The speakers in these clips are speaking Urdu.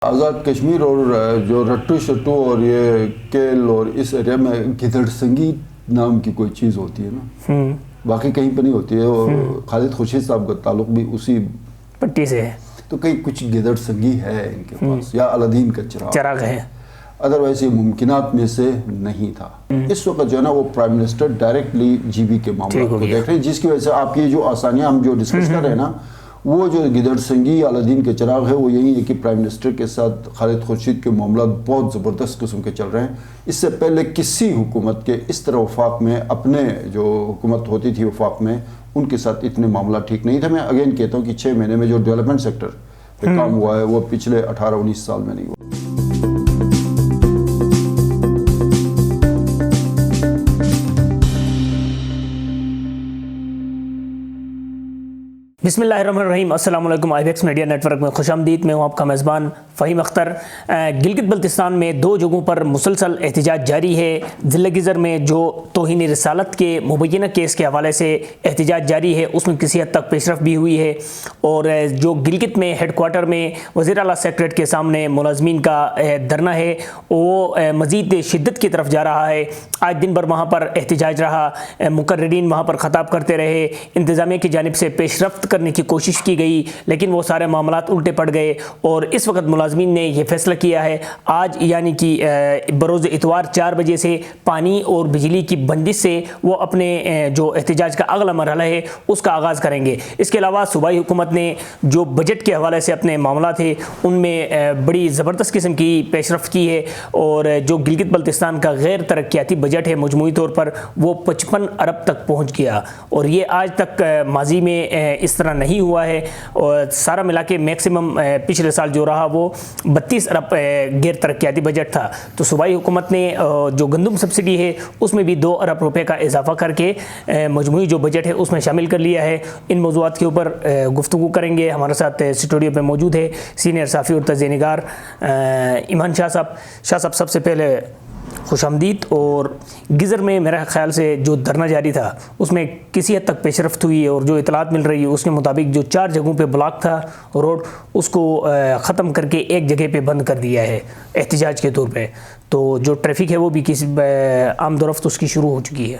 آزاد کشمیر اور جو رٹو شٹو اور یہ کیل اور اس ایریا میں گدڑ سنگی نام کی کوئی چیز ہوتی ہے نا، باقی کہیں پہ نہیں ہوتی ہے. اور خالد خورشید صاحب کا تعلق بھی اسی پٹی سے ہے، تو کہیں کچھ گدڑ سنگی ہے ان کے پاس، یا الدین کا چراغ ہے. ادروائز یہ ممکنات میں سے نہیں تھا. اس وقت جو ہے نا وہ prime minister directly G B کے معاملات کو دیکھ رہے ہیں، جس کی وجہ سے آپ کی جو آسانیاں ہم جو ڈسکس کر رہے ہیں نا، وہ جو گدڑ سنگی الدین کے چراغ ہے وہ یہی ہے کہ پرائم منسٹر کے ساتھ خالد خورشید کے معاملات بہت زبردست قسم کے چل رہے ہیں. اس سے پہلے کسی حکومت کے اس طرح وفاق میں، اپنے جو حکومت ہوتی تھی وفاق میں، ان کے ساتھ اتنے معاملات ٹھیک نہیں تھے. میں اگین کہتا ہوں کہ 6 مہینے میں جو ڈیولپمنٹ سیکٹر پہ کام ہوا ہے وہ پچھلے 18-19 سال میں نہیں ہوا. بسم اللہ الرحمن الرحیم. السلام علیکم. I B X media network میں خوش آمدید. میں ہوں آپ کا میزبان فہیم اختر. گلگت بلتستان میں 2 جگہوں پر مسلسل احتجاج جاری ہے. ضلع گیزر میں جو توہین رسالت کے مبینہ کیس کے حوالے سے احتجاج جاری ہے، اس میں کسی حد تک پیش رفت بھی ہوئی ہے. اور جو گلگت میں ہیڈ کوارٹر میں وزیر اعلیٰ سیکریٹریٹ کے سامنے ملازمین کا دھرنا ہے، وہ مزید شدت کی طرف جا رہا ہے. آج دن بھر وہاں پر احتجاج رہا، مقررین وہاں پر خطاب کرتے رہے، انتظامیہ کی جانب سے پیش رفت کرنے کی کوشش کی گئی، لیکن وہ سارے معاملات الٹے پڑ گئے. اور اس وقت ملازمین نے یہ فیصلہ کیا ہے، آج یعنی کہ بروز اتوار 4 بجے سے پانی اور بجلی کی بندش سے وہ اپنے جو احتجاج کا اگلا مرحلہ ہے اس کا آغاز کریں گے. اس کے علاوہ صوبائی حکومت نے جو بجٹ کے حوالے سے اپنے معاملات ہیں ان میں بڑی زبردست قسم کی پیش رفت کی ہے. اور جو گلگت بلتستان کا غیر ترقیاتی بجٹ ہے مجموعی طور پر وہ 55 ارب تک پہنچ گیا، اور یہ آج تک ماضی میں اس طرح نہیں ہوا ہے. اور سارا ملا کے میکسیمم پچھلے سال جو رہا وہ 32 ارب غیر ترقیاتی بجٹ تھا. تو صوبائی حکومت نے جو گندم سبسڈی ہے اس میں بھی 2 ارب روپے کا اضافہ کر کے مجموعی جو بجٹ ہے اس میں شامل کر لیا ہے. ان موضوعات کے اوپر گفتگو کریں گے. ہمارے ساتھ اسٹوڈیو پہ موجود ہے سینئر صحافی اور تجزیہ نگار ایمان شاہ صاحب. شاہ صاحب سب سے پہلے خوش آمدید. اور گزر میں میرا خیال سے جو دھرنا جاری تھا اس میں کسی حد تک پیش رفت ہوئی ہے، اور جو اطلاعات مل رہی ہے اس کے مطابق جو 4 جگہوں پہ بلاک تھا روڈ اس کو ختم کر کے ایک جگہ پہ بند کر دیا ہے احتجاج کے طور پہ. تو جو ٹریفک ہے وہ بھی کسی آمد و رفت اس کی شروع ہو چکی ہے.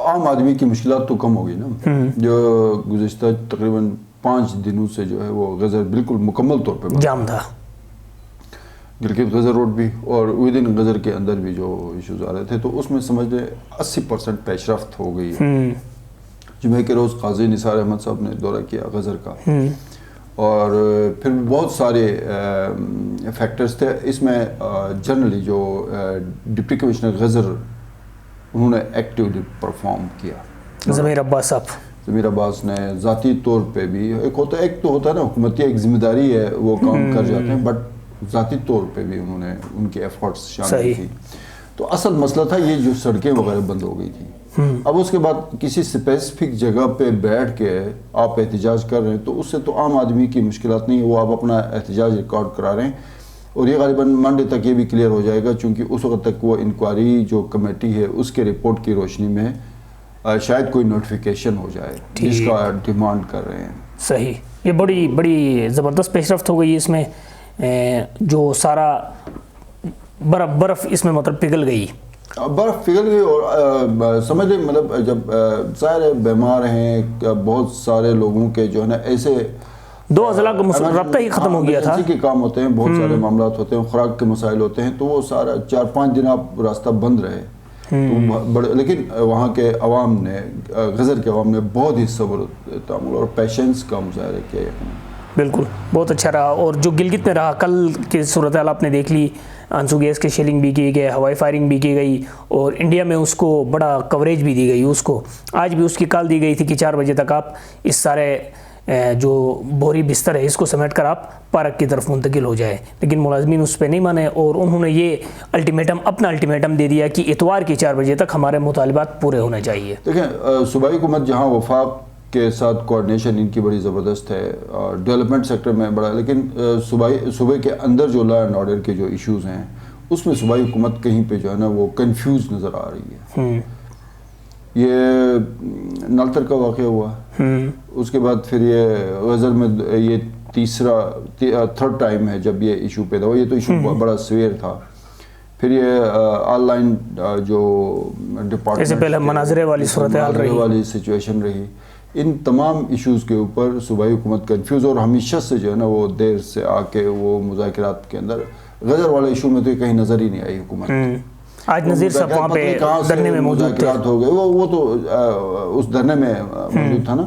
عام آدمی کی مشکلات تو کم ہو گئی نا. جو گزشتہ تقریباً 5 دنوں سے جو ہے وہ غزر بالکل مکمل طور پہ جام تھا. گلگت غزر روڈ بھی اور ودن غزر کے اندر بھی جو ایشوز آ رہے تھے، تو اس میں سمجھ لیں 80% پیش رفت ہو گئی ہے. جمعے کے روز قاضی نثار احمد صاحب نے دورہ کیا غزر کا، اور پھر بہت سارے فیکٹرز تھے اس میں. جنرلی جو ڈپٹی کمشنر غزر انہوں نے ایکٹیولی پرفارم کیا. ضمیر عباس صاحب، ضمیر عباس نے ذاتی طور پہ بھی ایک تو ہوتا ہے نا حکومتی ایک ذمہ داری ہے، وہ کام کر جاتے ہیں، بٹ ذاتی طور پہ بھی انہوں نے ان کی ایفرٹس شامل تھی. تو اصل مسئلہ تھا یہ جو سڑکیں وغیرہ بند ہو گئی تھیں. اب اس کے بعد کسی اسپیسیفک جگہ پہ بیٹھ کے آپ احتجاج کر رہے ہیں تو اس سے تو عام آدمی کی مشکلات نہیں ہے، وہ آپ اپنا احتجاج ریکارڈ کرا رہے ہیں. اور یہ غالباً منڈے تک یہ بھی کلیئر ہو جائے گا، چونکہ اس وقت تک وہ انکوائری جو کمیٹی ہے اس کے رپورٹ کی روشنی میں شاید کوئی نوٹیفیکیشن ہو جائے جس کا ڈیمانڈ کر رہے ہیں. صحیح. یہ بڑی زبردست پیش رفت ہو گئی. اس میں جو سارا برف اس میں مطلب پگھل گئی، اور سمجھ لیں مطلب جب ظاہر بیمار ہیں بہت سارے لوگوں کے جو ہے نا ایسے 2 اضلاع کا رابطہ ہی ختم ہو گیا تھا. کے کام ہوتے ہیں، بہت سارے معاملات ہوتے ہیں، خوراک کے مسائل ہوتے ہیں، تو وہ سارا 4-5 دن آپ راستہ بند رہے. لیکن وہاں کے عوام نے، غزر کے عوام نے بہت ہی صبر تحمل اور پیشنس کا مظاہرہ کیا. بالکل بہت اچھا رہا. اور جو گلگت میں رہا، کل کی صورتحال آپ نے دیکھ لی، آنسو گیس کے شیلنگ بھی کی گئی، ہوائی فائرنگ بھی کی گئی، اور انڈیا میں اس کو بڑا کوریج بھی دی گئی. اس کو آج بھی اس کی کال دی گئی تھی کہ 4 بجے تک آپ اس سارے جو بوری بستر ہے اس کو سمیٹ کر آپ پارک کی طرف منتقل ہو جائے. لیکن ملازمین اس پہ نہیں مانے، اور انہوں نے یہ اپنا الٹیمیٹم دے دیا کہ اتوار کی 4 بجے تک ہمارے مطالبات پورے ہونے چاہیے. دیکھیں صوبائی حکومت جہاں وفاق کے ساتھ کوارڈینیشن ان کی بڑی زبردست ہے، ڈیولپمنٹ سیکٹر میں بڑا، لیکن صوبے کے اندر جو لا اینڈ آرڈر کے جو ایشوز ہیں اس میں صوبائی حکومت کہیں پہ جو ہے نا وہ کنفیوز نظر آ رہی ہے. یہ نالتر کا واقعہ ہوا، اس کے بعد پھر یہ غزر میں یہ تھرڈ ٹائم ہے جب یہ ایشو پیدا ہوا. یہ تو ایشو بڑا سویر تھا. پھر یہ آن لائن جو ڈپارٹمنٹ سے پہلے مناظرے والی صورتحال رہی, والی سچویشن رہی, ان تمام ایشوز کے اوپر صوبائی حکومت کنفیوز, اور ہمیشہ سے جو ہے نا وہ دیر سے آ کے وہ مذاکرات کے اندر غزر والے ایشو میں تو کہیں نظر ہی نہیں آئی حکومت. آج نذیر صاحب وہاں پہ دھرنے میں موجود تھے. ہو گئے وہ تو اس دھرنے میں موجود تھا نا,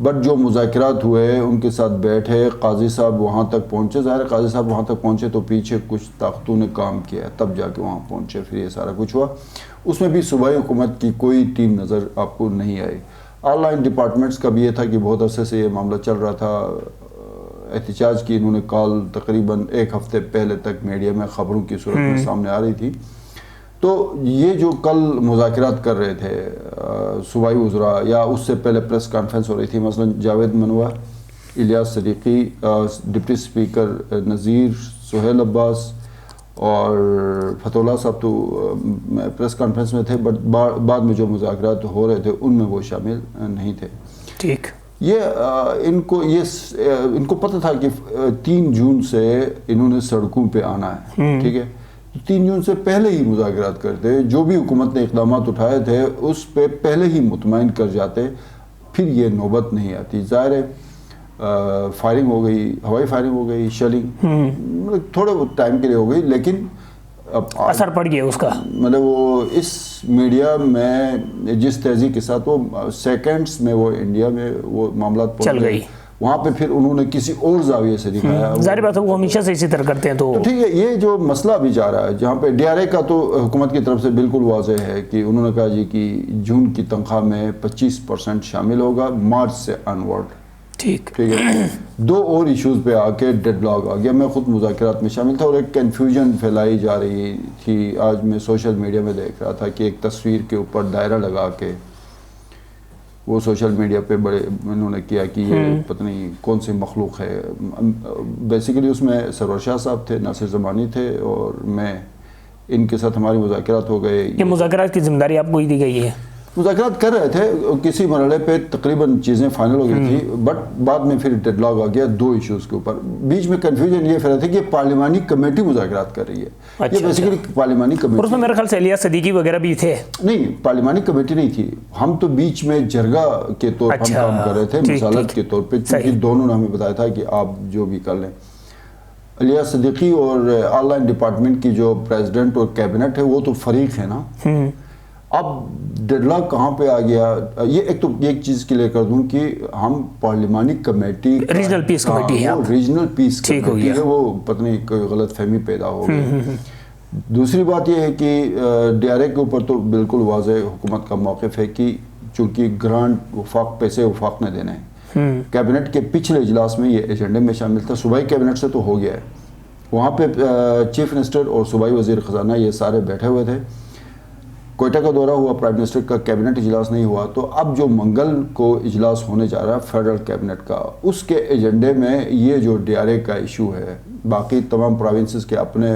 بٹ جو مذاکرات ہوئے ان کے ساتھ بیٹھے, قاضی صاحب وہاں تک پہنچے. ظاہر ہے قاضی صاحب وہاں تک پہنچے تو پیچھے کچھ طاقتوں نے کام کیا تب جا کے وہاں پہنچے, پھر یہ سارا کچھ ہوا. اس میں بھی صوبائی حکومت کی کوئی ٹیم نظر آپ کو نہیں آئی. آن لائن ڈپارٹمنٹس کا بھی یہ تھا کہ بہت عرصے سے یہ معاملہ چل رہا تھا. احتجاج کی انہوں نے کال تقریباً 1 ہفتے پہلے تک میڈیا میں خبروں کی صورت میں سامنے آ رہی تھی. تو یہ جو کل مذاکرات کر رہے تھے صوبائی وزراء, یا اس سے پہلے پریس کانفرنس ہو رہی تھی, مثلا جاوید منوع, الیاس صدیقی, ڈپٹی اسپیکر نذیر, سہیل عباس اور فتح اللہ صاحب تو پریس کانفرنس میں تھے, بٹ بعد میں جو مذاکرات ہو رہے تھے ان میں وہ شامل نہیں تھے. ٹھیک, یہ ان کو پتہ تھا کہ 3 جون سے انہوں نے سڑکوں پہ آنا ہے. ٹھیک ہے, 3 جون سے پہلے ہی مذاکرات کرتے, جو بھی حکومت نے اقدامات اٹھائے تھے اس پہ پہلے ہی مطمئن کر جاتے, پھر یہ نوبت نہیں آتی. ظاہر ہے فائرنگ ہو گئی, ہوائی فائرنگ ہو گئی, شیلنگ تھوڑے ٹائم کے لیے ہو گئی, لیکن اثر پڑ گیا اس کا. مطلب وہ اس میڈیا میں جس تیزی کے ساتھ وہ سیکنڈز میں وہ انڈیا میں وہ معاملات چل گئی, وہاں پہ پھر انہوں نے کسی اور زاویے سے دکھایا. ظاہر بات ہے وہ ہمیشہ سے اسی طرح کرتے ہیں. تو ٹھیک ہے, یہ جو مسئلہ بھی جا رہا ہے جہاں پہ ڈی آر اے کا تو حکومت کی طرف سے بالکل واضح ہے کہ انہوں نے کہا جی کہ جون کی تنخواہ میں 25% شامل ہوگا مارچ سے انورڈ. ٹھیک ہے. 2 اور ایشوز پہ آ کے ڈیڈ لاک آ گیا. میں خود مذاکرات میں شامل تھا اور ایک کنفیوژن پھیلائی جا رہی تھی. آج میں سوشل میڈیا میں دیکھ رہا تھا کہ ایک تصویر کے اوپر دائرہ لگا کے وہ سوشل میڈیا پہ بڑے انہوں نے کیا کہ یہ پتہ نہیں کون سی مخلوق ہے. بیسیکلی اس میں سرور شاہ صاحب تھے, ناصر زمانی تھے اور میں, ان کے ساتھ ہماری مذاکرات ہو گئے. یہ مذاکرات کی ذمہ داری آپ کو ہی دی گئی ہے؟ مذاکرات کر رہے تھے, کسی مرحلے پہ تقریباً چیزیں فائنل ہو گئی تھی, بٹ بعد میں پھر ڈیڈ لاک آ گیا 2 ایشوز کے اوپر. بیچ میں کنفیوژن یہ پھیلا تھا کہ پارلیمانی کمیٹی مذاکرات کر رہی ہے. یہ بیسیکلی پارلیمانی کمیٹی, اس میں میرے خیال سے الیاس صدیقی وغیرہ بھی تھے. نہیں, پارلیمانی کمیٹی نہیں تھی. ہم تو بیچ میں جرگہ کے طور پر کام کر رہے تھے, مسالت کے طور پہ, کیونکہ دونوں نے ہمیں بتایا تھا کہ آپ جو بھی کر لیں. الیاس صدیقی اور آن لائن ڈپارٹمنٹ کی جو پریزیڈنٹ اور کیبنٹ ہے وہ تو فریق ہے نا. اب ڈیڈ لاک کہاں پہ آ گیا؟ یہ ایک چیز کلیئر کر دوں کہ ہم پارلیمانی کمیٹی, ریجنل پیس کمیٹی ہے, ریجنل پیس کمیٹی ہے, وہ پتہ نہیں کوئی غلط فہمی پیدا ہو گئی. دوسری بات یہ ہے کہ ڈی آر اے کے اوپر تو بالکل واضح حکومت کا موقف ہے کہ چونکہ گرانٹ وفاق پیسے وفاق نے دینے ہیں. کیبنٹ کے پچھلے اجلاس میں یہ ایجنڈے میں شامل تھا. صوبائی کیبنٹ سے تو ہو گیا ہے, وہاں پہ چیف منسٹر اور صوبائی وزیر خزانہ یہ سارے بیٹھے ہوئے تھے. کوئٹہ کا دورہ ہوا, پرائم منسٹر کا کیبنٹ اجلاس نہیں ہوا. تو اب جو منگل کو اجلاس ہونے جا رہا ہے فیڈرل کیبنٹ کا, اس کے ایجنڈے میں یہ جو ڈی آر اے کا ایشو ہے, باقی تمام پروونسز کے اپنے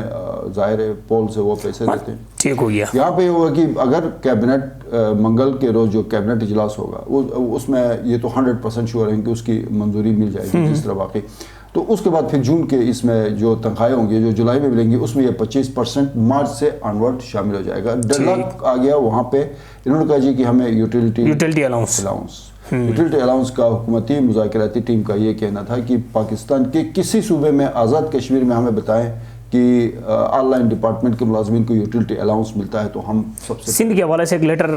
ظاہر پول سے وہ پیسے دیتے ہیں. ٹھیک ہو گیا. یہاں پہ یہ ہوگا کہ اگر کیبنٹ منگل کے روز جو کیبنٹ اجلاس ہوگا اس میں یہ تو 100% شیور ہیں کہ اس کی منظوری مل جائے گی جس طرح باقی. تو اس کے بعد پھر جون کے اس میں جو تنخواہیں ہوں گی جو جولائی میں ملیں گی اس میں یہ 25% مارچ سے آنورڈ شامل ہو جائے گا. ڈیڈ لاک آ گیا وہاں پہ. انہوں نے کہا جی کہ ہمیں یوٹیلٹی الاؤنس کا حکومتی مذاکراتی ٹیم کا یہ کہنا تھا کہ پاکستان کے کسی صوبے میں, آزاد کشمیر میں ہمیں بتائیں کہ آن لائن ڈپارٹمنٹ کے ملازمین کو یوٹیلٹی الاؤنس ملتا ہے تو ہم سب سے. سندھ کے حوالے سے ایک لیٹر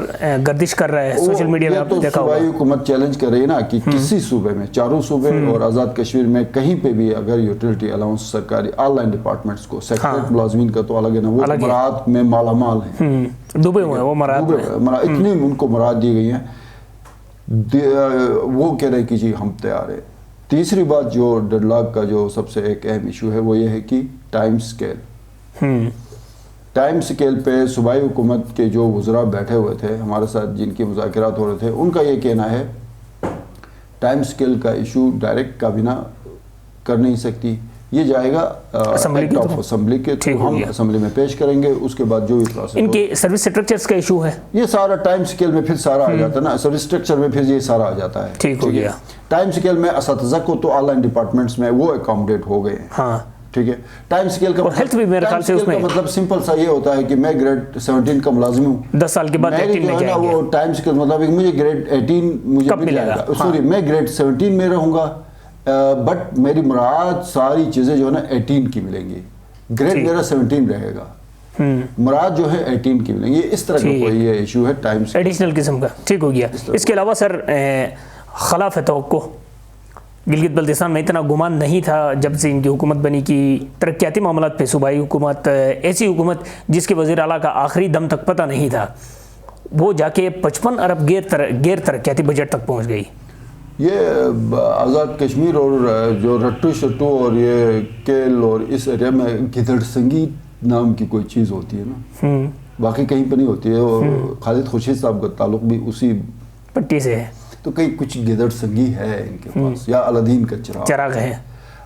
گردش کر رہا ہے سوشل میڈیا میں, آپ نے دیکھا ہوگا. صوبائی حکومت چیلنج کر رہی ہے نا کہ کسی صوبے میں, 4 صوبے اور آزاد کشمیر میں کہیں پہ بھی اگر یوٹیلٹی الاؤنس سرکاری آن لائن ڈپارٹمنٹس کو, سیکٹریٹ ملازمین کا تو الگ ہے نا, وہ مراعات میں مالا مال ہیں, ڈوبے ہوئے ہیں وہ مراعات, اتنی ان کو مراعات دی گئی ہیں. وہ کہہ رہے کہ جی ہم تیار ہیں. تیسری بات جو ڈیڈ لاک کا جو سب سے ایک اہم ایشو ہے وہ یہ ہے کہ ٹائم سکیل. ٹائم سکیل پہ صوبائی حکومت کے جو وزراء بیٹھے ہوئے تھے ہمارے ساتھ, جن کے مذاکرات ہو رہے تھے, ان کا یہ کہنا ہے ٹائم سکیل کا ایشو ڈائریکٹ کابینہ کر نہیں سکتی. یہ جائے گا اسمبلی اسمبلی کے تھرو، ہم اسمبلی میں پیش کریں گے، اس کے بعد جو بھی پروسیس ان کے سروس اسٹرکچرز کا ایشو ہے، یہ سارا ٹائم سکیل میں پھر سارا آ جاتا ہے نا، سروس اسٹرکچر میں پھر یہ سارا آ جاتا ہے. ٹھیک ہو گیا. ٹائم سکیل میں اساتذہ کو تو آن لائن ڈپارٹمنٹس میں وہ اکاموڈیٹ ہو گئے. ہاں ٹھیک ہے. ٹائم سکیل کا ہیلتھ بھی میرے خیال سے اس میں مطلب سمپل سا یہ ہوتا ہے کہ میں گریڈ 17 کا ملازم ہوں، 10 سال کے بعد 18 میں جائیں گے. وہ ٹائم سکیل مطلب مجھے گریڈ 18 مجھے مل جائے گا، سوری میں گریڈ 17 میں رہوں گا، بٹ میری مراد ساری چیزیں جو ہے نا 18 کی ملیں گی، گریڈ میرا 17 رہے گا، مراد جو ہے 18 کی ملیں گی. اس طرح کا کوئی یہ ایشو ہے ٹائم سکیل ایڈیشنل قسم کا. ٹھیک ہو گیا. اس کے علاوہ سر خلاف توقع گلگت بلتستان میں اتنا گمان نہیں تھا جب سے ان کی حکومت بنی کہ ترقیاتی معاملات پہ صوبائی حکومت، ایسی حکومت جس کے وزیر اعلیٰ کا آخری دم تک پتہ نہیں تھا، وہ جا کے 55 ارب غیر ترقیاتی بجٹ تک پہنچ گئی. یہ آزاد کشمیر اور جو رٹو شٹو اور یہ کیل اور اس ایریا میں گدڑ سنگی نام کی کوئی چیز ہوتی ہے نا، باقی کہیں پہ نہیں ہوتی ہے. اور خالد خورشید صاحب کا تعلق بھی اسی پٹی سے ہے، تو کہیں کچھ گدڑ سنگی ہے ان کے پاس، یا الدین کا چراغ ہے،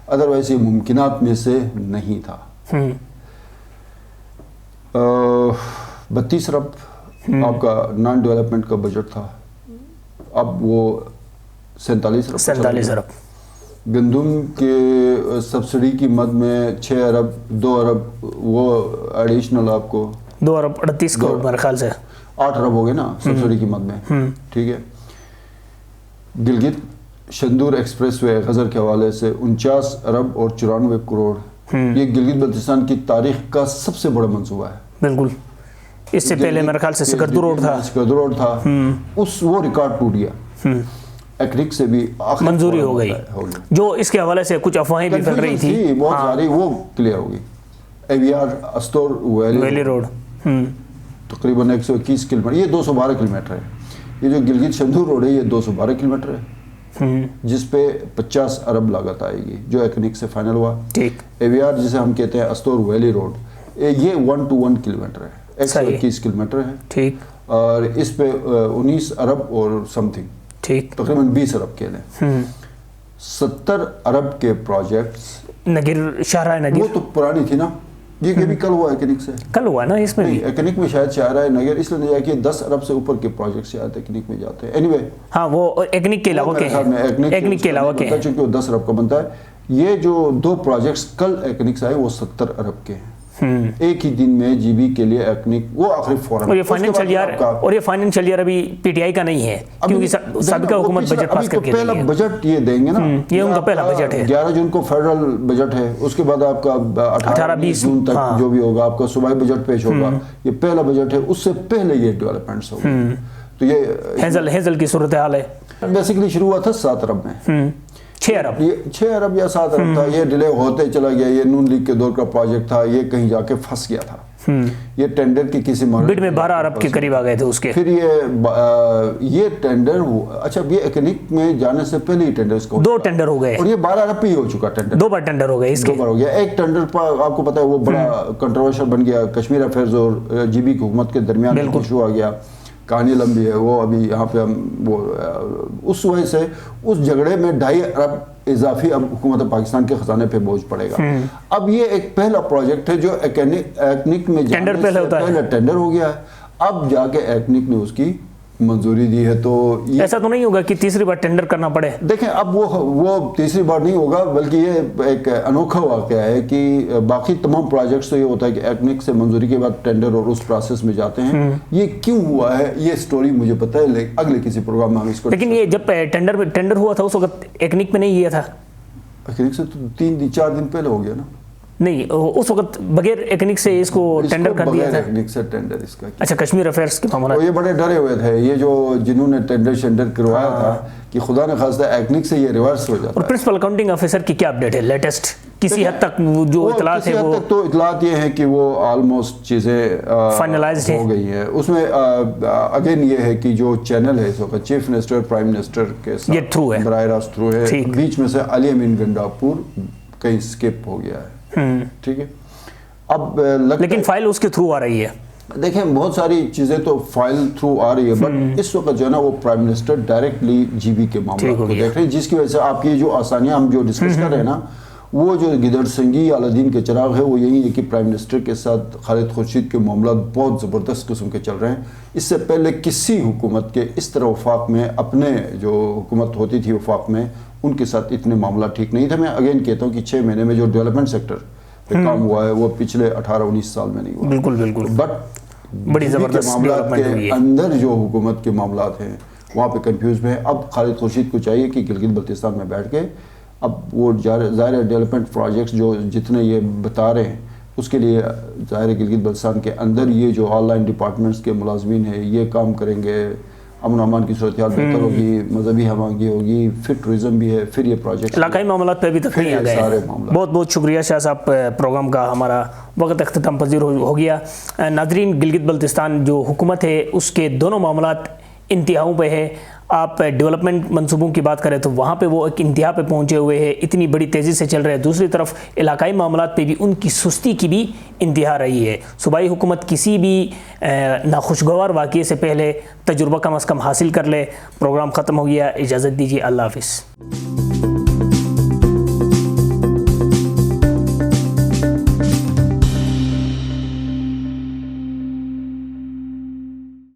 ادروائز یہ ممکنات میں سے نہیں تھا. 32 ارب آپ کا نان ڈیولپمنٹ کا بجٹ تھا، اب وہ 47 ارب. گندم کے سبسڈی کی مد میں 6 ارب 2 ارب وہ ایڈیشنل آپ کو 2 ارب 38 کروڑ میرے خیال سے 8 ارب ہو گئے نا سبسڈی کی مد میں. ٹھیک ہے. گلگت شندور ایکسپریس وے غزر کے حوالے سے 49 ارب اور 94 کروڑ، یہ گلگت بلتستان کی تاریخ کا سب سے بڑا منصوبہ ہے. بالکل. اس سے پہلے میرے خیال سے سکردو روڈ تھا، وہ ریکارڈ ٹوٹ گیا. ایکنک سے بھی منظوری ہو گئی، جو اس کے حوالے سے کچھ افواہیں بھی پھیل رہی تھی بہت ساری، وہ کلیئر ہو گئی. ایویار استور ویلی روڈ تقریباً 121 کلومیٹر، یہ 212 کلومیٹر ہے. یہ جو گلگت شندور روڈ ہے یہ 212 کلومیٹر ہے، جس پہ 50 ارب لاگت آئے گی، جو ایکنک سے فائنل ہوا. ایویار جسے ہم کہتے ہیں استور ویلی روڈ، یہ 1 to 1 کلومیٹر ہے، 121 کلومیٹر ہے، اور اس پہ 19 ارب اور سم تھنگ، تقریباً 20 ارب کے لیں. 70 ارب کے پروجیکٹس نگر شاہراہ نگر، وہ تو پرانی تھی نا، یہ بھی کل ہوا ایکنک سے، کل ہوا نا. اس میں ایکنک میں شاید شاہراہ نگر اس لیے نہیں جائے کہ 10 ارب سے اوپر کے پروجیکٹس شاید ایکنک میں جاتے ہیں. اینی وے ہاں وہ ایکنک کے علاوہ کے ہیں، ایکنک کے علاوہ کے ہیں، چونکہ وہ 10 ارب کا بنتا ہے. یہ جو 2 پروجیکٹس کل ایکنک سے آئے وہ 70 ارب کے ہیں. ایک ہی دن میں جی بی کے لیے ایکنک وہ آخری فورم، اور یہ فائنینشل ایئر ابھی پی ٹی آئی کا نہیں ہے کیونکہ سابقہ حکومت بجٹ پاس کر کے پہلا بجٹ یہ دیں گے نا، یہ ان کا پہلا بجٹ ہے. 11 جون کو فیڈرل بجٹ ہے، اس کے بعد آپ کا 18-20 جون تک جو بھی ہوگا آپ کا صوبائی بجٹ پیش ہوگا. یہ پہلا بجٹ ہے، اس سے پہلے یہ ڈیولپمنٹس ہوگی. تو یہ ہیزل کی صورتحال ہے. بیسیکلی شروع ہوا تھا 7 ارب میں، 6 ارب، یہ 6 ارب یا 7 ارب تھا. یہ ڈیلے ہوتے چلا گیا، یہ نون لیگ کے دور کا پروجیکٹ تھا، یہ کہیں جا کے پھنس گیا تھا. یہ ٹینڈر کی کسی بڈ میں 12 ارب کے قریب آ گئے تھے اس کے. پھر یہ ٹینڈر اچھا یہ ایکنک میں جانے سے پہلے ہی ٹینڈر اس کو 2 ٹینڈر ہو گئے، اور یہ 12 ارب پہ ہی ہو چکا ٹینڈر. 2 بار ٹینڈر ہو گئے، اس کے 2 بار ہو گیا. ایک ٹینڈر پر آپ کو پتا ہے وہ بڑا کنٹروورشل بن گیا، کشمیر افیئرز اور جی بی کی حکومت کے درمیان ایشو آ گیا، کہانی لمبی ہے وہ. ابھی یہاں پہ ہم وہ اس وجہ سے اس جھگڑے میں 2.5 ارب اضافی اب حکومت پاکستان کے خزانے پہ بوجھ پڑے گا. اب یہ ایک پہلا پروجیکٹ ہے جو ایکنک میں ٹینڈر پہلا ٹینڈر ہو گیا ہے، اب جا کے ایکنک نے اس کی منظوری دی ہے. تو ایسا تو نہیں ہوگا کہ تیسری بار ٹینڈر کرنا پڑے؟ دیکھیں اب وہ تیسری بار نہیں ہوگا، بلکہ یہ ایک انوکھا واقعہ ہے کہ باقی تمام پروجیکٹس تو یہ ہوتا ہے کہ ایکنک سے منظوری کے بعد ٹینڈر اور اس پروسیس میں جاتے ہیں. یہ کیوں ہوا ہے یہ سٹوری مجھے پتہ ہے، اگلے کسی پروگرام میں ہم اس کو. لیکن یہ جب ٹینڈر ہوا تھا اس وقت ایکنک میں نہیں کیا تھا؟ ایکنک سے تو 3-4 دن پہلے ہو گیا نا. نہیں اس وقت بغیر ایکنک سے اس کو ٹینڈر کر دیا تھا. ایکنک سے ٹینڈر اس کا اچھا کشمیر افیئرس کے معاملات، یہ بڑے ڈرے ہوئے تھے یہ جو جنہوں نے ٹینڈر کروایا تھا کہ خدا نے خواستہ ایکنک سے یہ ریورس ہو جاتا ہے. اور پرنسپل اکاؤنٹنگ آفیسر کی کیا اپڈیٹ ہے لیٹسٹ؟ کسی حد تک جو اطلاعات ہے وہ تو اطلاعات یہ ہیں کہ وہ آلموسٹ چیزیں فائنلائزڈ ہو گئی ہیں. اس میں اگین یہ ہے کہ جو چینل ہے اس وقت چیف منسٹر پرائم منسٹر کے ساتھ یہ تھرو ہے، براہ راست تھرو ہے. بیچ میں سے علی امین گنڈاپور کہیں سکپ ہو گیا ہے. ٹھیک ہے. اب لیکن فائل اس کے تھرو آ رہی ہے. دیکھیں بہت ساری چیزیں تو فائل تھرو آ رہی ہے، بٹ اس وقت جو ہے نا وہ prime minister directly G B کے معاملات کو دیکھ رہے ہیں، جس کی وجہ سے آپ کی جو آسانیاں ہم جو ڈسکس کر رہے ہیں نا وہ جو گدڑ سنگی الدین کے چراغ ہے وہ یہی ہے کہ پرائم منسٹر کے ساتھ خالد خورشید کے معاملات بہت زبردست قسم کے چل رہے ہیں. اس سے پہلے کسی حکومت کے اس طرح وفاق میں اپنے جو حکومت ہوتی تھی وفاق میں ان کے ساتھ اتنے معاملات ٹھیک نہیں تھے. میں اگین کہتا ہوں کہ 6 مہینے میں جو ڈیولپمنٹ سیکٹر پہ کام ہوا ہے وہ پچھلے 18-19 سال میں نہیں ہوا. بالکل بالکل. بٹ بڑی زبردست معاملات کے اندر جو حکومت کے معاملات ہیں وہاں پہ کنفیوز میں. اب خالد خورشید کو چاہیے کہ گلگت بلتستان میں بیٹھ کے اب وہ ظاہر ہے ڈیولپمنٹ پروجیکٹس جو جتنے یہ بتا رہے ہیں اس کے لیے ظاہر گلگت بلتستان کے اندر یہ جو آن لائن ڈپارٹمنٹس کے ملازمین ہیں یہ کام کریں گے, امن و امان کی صورتحال بہتر ہوگی, مذہبی ہمانگی ہوگی, پھر ٹورزم بھی ہے, پھر یہ پروجیکٹ علاقائی معاملات پہ بھی تک نہیں آ گئے. بہت بہت شکریہ شاہ صاحب, پروگرام کا ہمارا وقت اختتام پذیر ہو گیا. ناظرین, گلگت بلتستان جو حکومت ہے اس کے دونوں معاملات انتہاؤں پہ ہے. آپ ڈیولپمنٹ منصوبوں کی بات کریں تو وہاں پہ وہ ایک انتہا پہ پہنچے ہوئے ہیں, اتنی بڑی تیزی سے چل رہے ہیں. دوسری طرف علاقائی معاملات پہ بھی ان کی سستی کی بھی انتہا رہی ہے. صوبائی حکومت کسی بھی ناخوشگوار واقعے سے پہلے تجربہ کم از کم حاصل کر لے. پروگرام ختم ہو گیا, اجازت دیجیے, اللہ حافظ.